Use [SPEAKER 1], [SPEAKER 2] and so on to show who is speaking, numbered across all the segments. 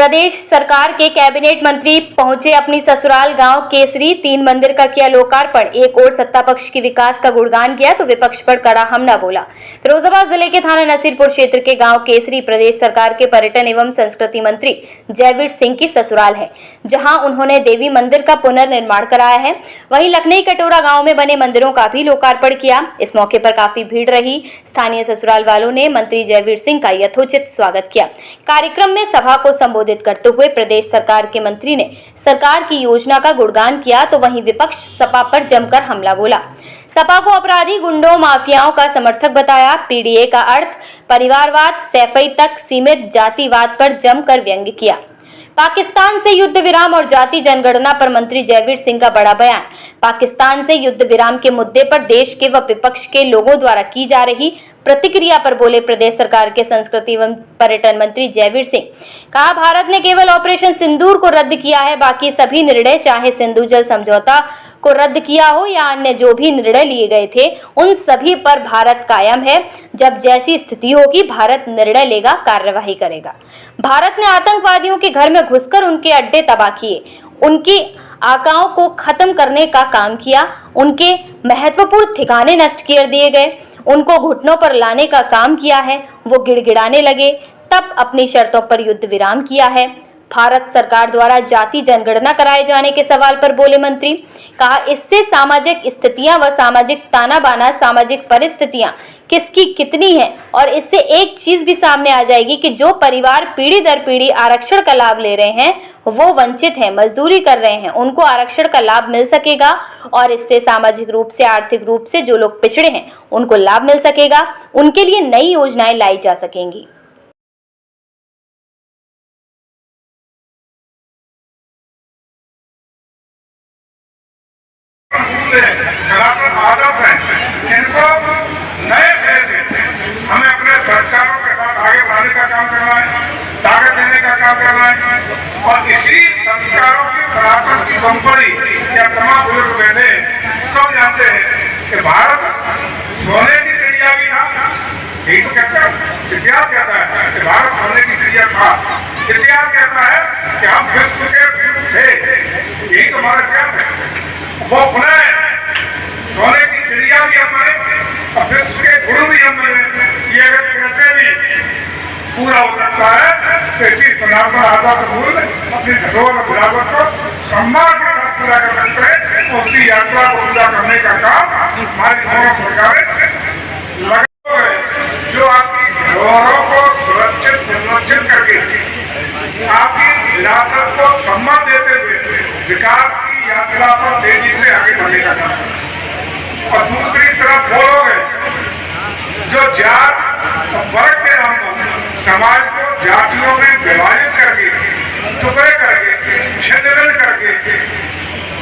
[SPEAKER 1] प्रदेश सरकार के कैबिनेट मंत्री पहुंचे अपनी ससुराल गांव केसरी। 3 मंदिर का किया लोकार्पण। एक ओर सत्ता पक्ष के विकास का गुणगान किया तो विपक्ष पर कड़ा हमला बोला। फिरोजाबाद जिले के थाना नसीरपुर क्षेत्र के गांव केसरी प्रदेश सरकार के पर्यटन एवं संस्कृति मंत्री जयवीर सिंह की ससुराल है, जहां उन्होंने देवी मंदिर का पुनर्निर्माण कराया है। वहीं लखनई कटोरा गाँव में बने मंदिरों का भी लोकार्पण किया। इस मौके पर काफी भीड़ रही। स्थानीय ससुराल वालों ने मंत्री जयवीर सिंह का यथोचित स्वागत किया। कार्यक्रम में सभा को संबोधित करते हुए प्रदेश सरकार के मंत्री ने सरकार की योजना का गुणगान किया तो वहीं विपक्ष सपा पर जमकर हमला बोला। सपा को अपराधी, गुंडों, माफियाओं का समर्थक बताया। पीडीए का अर्थ परिवारवाद, सैफई तक सीमित जातिवाद पर जमकर व्यंग्य किया। पाकिस्तान से युद्ध विराम और जाति जनगणना पर मंत्री जयवीर सिंह का बड़ा बयान। पाकिस्तान से युद्ध विराम के मुद्दे पर देश के व विपक्ष के लोगों द्वारा की जा रही प्रतिक्रिया पर बोले प्रदेश सरकार के संस्कृति एवं पर्यटन मंत्री जयवीर सिंह। कहा, भारत ने केवल ऑपरेशन सिंदूर को रद्द किया है, बाकी सभी निर्णय, चाहे सिंधु जल समझौता को रद्द किया हो या अन्य जो भी निर्णय लिए गए थे, उन सभी पर भारत कायम है। जब जैसी स्थिति होगी भारत निर्णय लेगा, कार्यवाही करेगा। भारत ने आतंकवादियों के घर में घुसकर उनके अड्डे तबाह किए, उनकी आकाओं को खत्म करने का काम किया, उनके महत्वपूर्ण ठिकाने नष्ट कर दिए गए, उनको घुटनों पर लाने का काम किया है। वो गिड़गिड़ाने लगे, तब अपनी शर्तों पर युद्ध विराम किया है। भारत सरकार द्वारा जाति जनगणना कराए जाने के सवाल पर बोले मंत्री। कहा, इससे सामाजिक स्थितियां व सामाजिक ताना बाना, सामाजिक परिस्थितियां किसकी कितनी है और इससे एक चीज भी सामने आ जाएगी कि जो परिवार पीढ़ी दर पीढ़ी आरक्षण का लाभ ले रहे हैं वो वंचित हैं, मजदूरी कर रहे हैं, उनको आरक्षण का लाभ मिल सकेगा और इससे सामाजिक रूप से, आर्थिक रूप से जो लोग पिछड़े हैं उनको लाभ मिल सकेगा। उनके लिए नई योजनाएं लाई जा सकेंगी।
[SPEAKER 2] आदत है, इनको नए सिरे से हमें अपने संस्कारों के साथ आगे बढ़ाने का काम करना है, ताकत देने का काम करना है। और इसी संस्कारों की सनातन की कंपनी या तमाम बुजुर्ग बैठे सब जानते हैं कि भारत सोने की चिड़िया भी था। यही तो कहता है, इतिहास कहता है कि भारत सोने की चिड़िया था। इतिहास कहता है कि हम विश्व के थे। यही तो हमारा इतिहास है। वो पुनः सोने की चिड़िया भी हम बने और विश्व के गुरु भी हम बने। ये अगर कैसे भी पूरा हो सकता है तो इसी सनातन आदर्श मूल अपनी धरोहर और विरासत को सम्मान के साथ पूरा कर सकते हैं। और उसी यात्रा को पूरा करने का काम हमारी दोनों सरकारें लगा है, जो आपकी धरोहरों को सुरक्षित संरक्षित करके आपकी विरासत को सम्मान देते हुए विकास की यात्रा पर तेजी से आगे बढ़ने का काम। और दूसरी तरफ वो लोग हैं जो जात वर्ग के नाम पर समाज को जातियों में विभाजित करके, टुकड़े करके, छिन्न करके,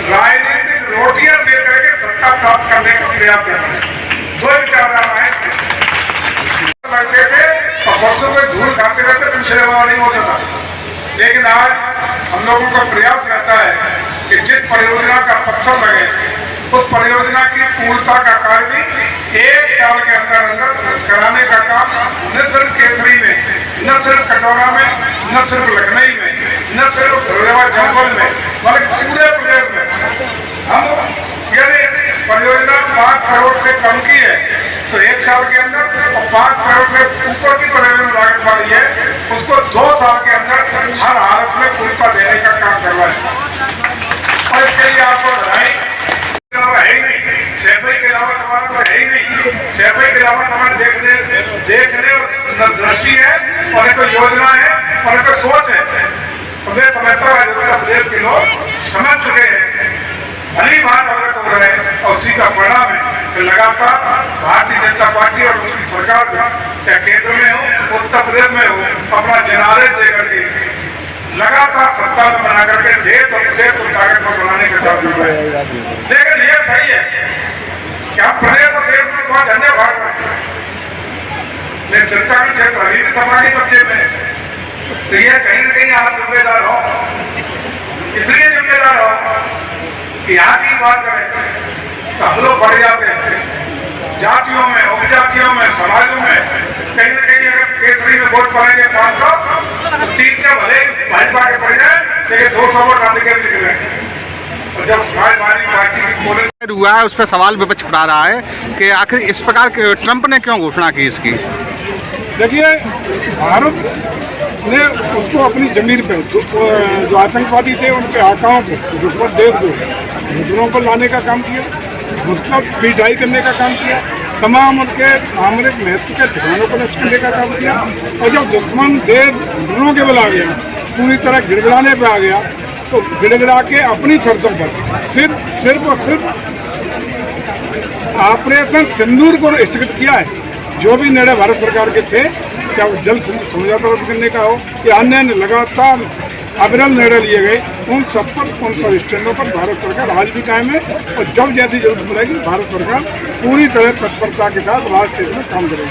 [SPEAKER 2] राजनीतिक रोटियां दे करके सत्ता प्राप्त करने का प्रयास करते हैं। दो विचारधाराएं लगते थे और वर्षों में धूल खाते रहते, पिछले वाला नहीं हो सकता। लेकिन आज हम लोगों का प्रयास रहता है कि जिस परियोजना का पत्थर लगे उस परियोजना की पूर्णता का कार्य भी 1 साल के अंदर कराने का काम न सिर्फ केसरी में, न सिर्फ कटोरा में, न सिर्फ लखनई में, न सिर्फ फिरोजाबाद जनपद में, बल्कि पूरे प्रदेश में हम यदि परियोजना 5 करोड़ से कम की है तो 1 साल के अंदर, और 5 करोड़ से ऊपर की परियोजना लागत वाली है उसको 2 साल के अंदर हर हालत में पूर्णता देने का काम करवाए। और इसके लिए आपको बधाई। है ही नहीं, सैफई के अलावा हमारा तो है ही नहीं। सैफई के अलावा हमारे देखने और दृष्टि है और एक योजना है और एक सोच है। प्रदेश समझता है, प्रदेश के लोग समझ चुके हैं, भली बात अवगत हो रहे हैं और उसी का परिणाम है कि लगातार भारतीय जनता पार्टी और उनकी सरकार चाहे केंद्र में हो, उत्तर प्रदेश में हो, अपना जनादेश देकर के लगातार सत्ता में बना करके देश और प्रदेश को ताकत को बनाने का काम कर रहे हैं। लेकिन ये सही है कि हम प्रदेश और देश में बहुत धन्यवाद करें, लेकिन शिक्षा के क्षेत्र अभी भी समाजी कब्जे में, तो ये कहीं न कहीं आप जिम्मेदार हो। इसलिए जिम्मेदार हो कि यहाँ की बात करें तो हम लोग बढ़ जाते हैं जातियों में, उपजातियों में, समाजों में कहीं न कहीं अगर केसरी में वोट पड़ेंगे 500, तो 3 से भले भाजपा के पड़ जाए, लेकिन 200 वोट राजनीतिक निकले। और जब समाजवादी पार्टी की पोलिंग
[SPEAKER 3] हुआ है उस पर सवाल विपक्ष उठा रहा है कि आखिर इस प्रकार के ट्रंप ने क्यों घोषणा की इसकी।
[SPEAKER 4] देखिए, भारत ने उसको अपनी जमीन पे जो आतंकवादी थे उनके आकाओं को, दुश्मन देश को मुद्दों पर लाने का काम किया, उसका पिटाई करने का काम किया, तमाम उनके सामरिक महत्व के ठिकानों को नष्ट करने का काम किया। और जब दुश्मन देश मुद्दों के बल आ गया, पूरी तरह गिड़गिड़ाने पे आ गया, तो गिड़गिड़ा के अपनी शर्तों पर सिर्फ और सिर्फ ऑपरेशन सिंदूर को स्थगित किया है। जो भी निर्णय भारत सरकार के थे, क्या वो जल्द समझौता करने का हो या अन्य लगातार अविरल निर्णय लिए गए, उन सब स्टैंडों पर भारत सरकार आज भी कायम है। और जब जैसी जरूरत पड़ेगी भारत सरकार पूरी तरह तत्परता के साथ राष्ट्र हित में काम करेगी।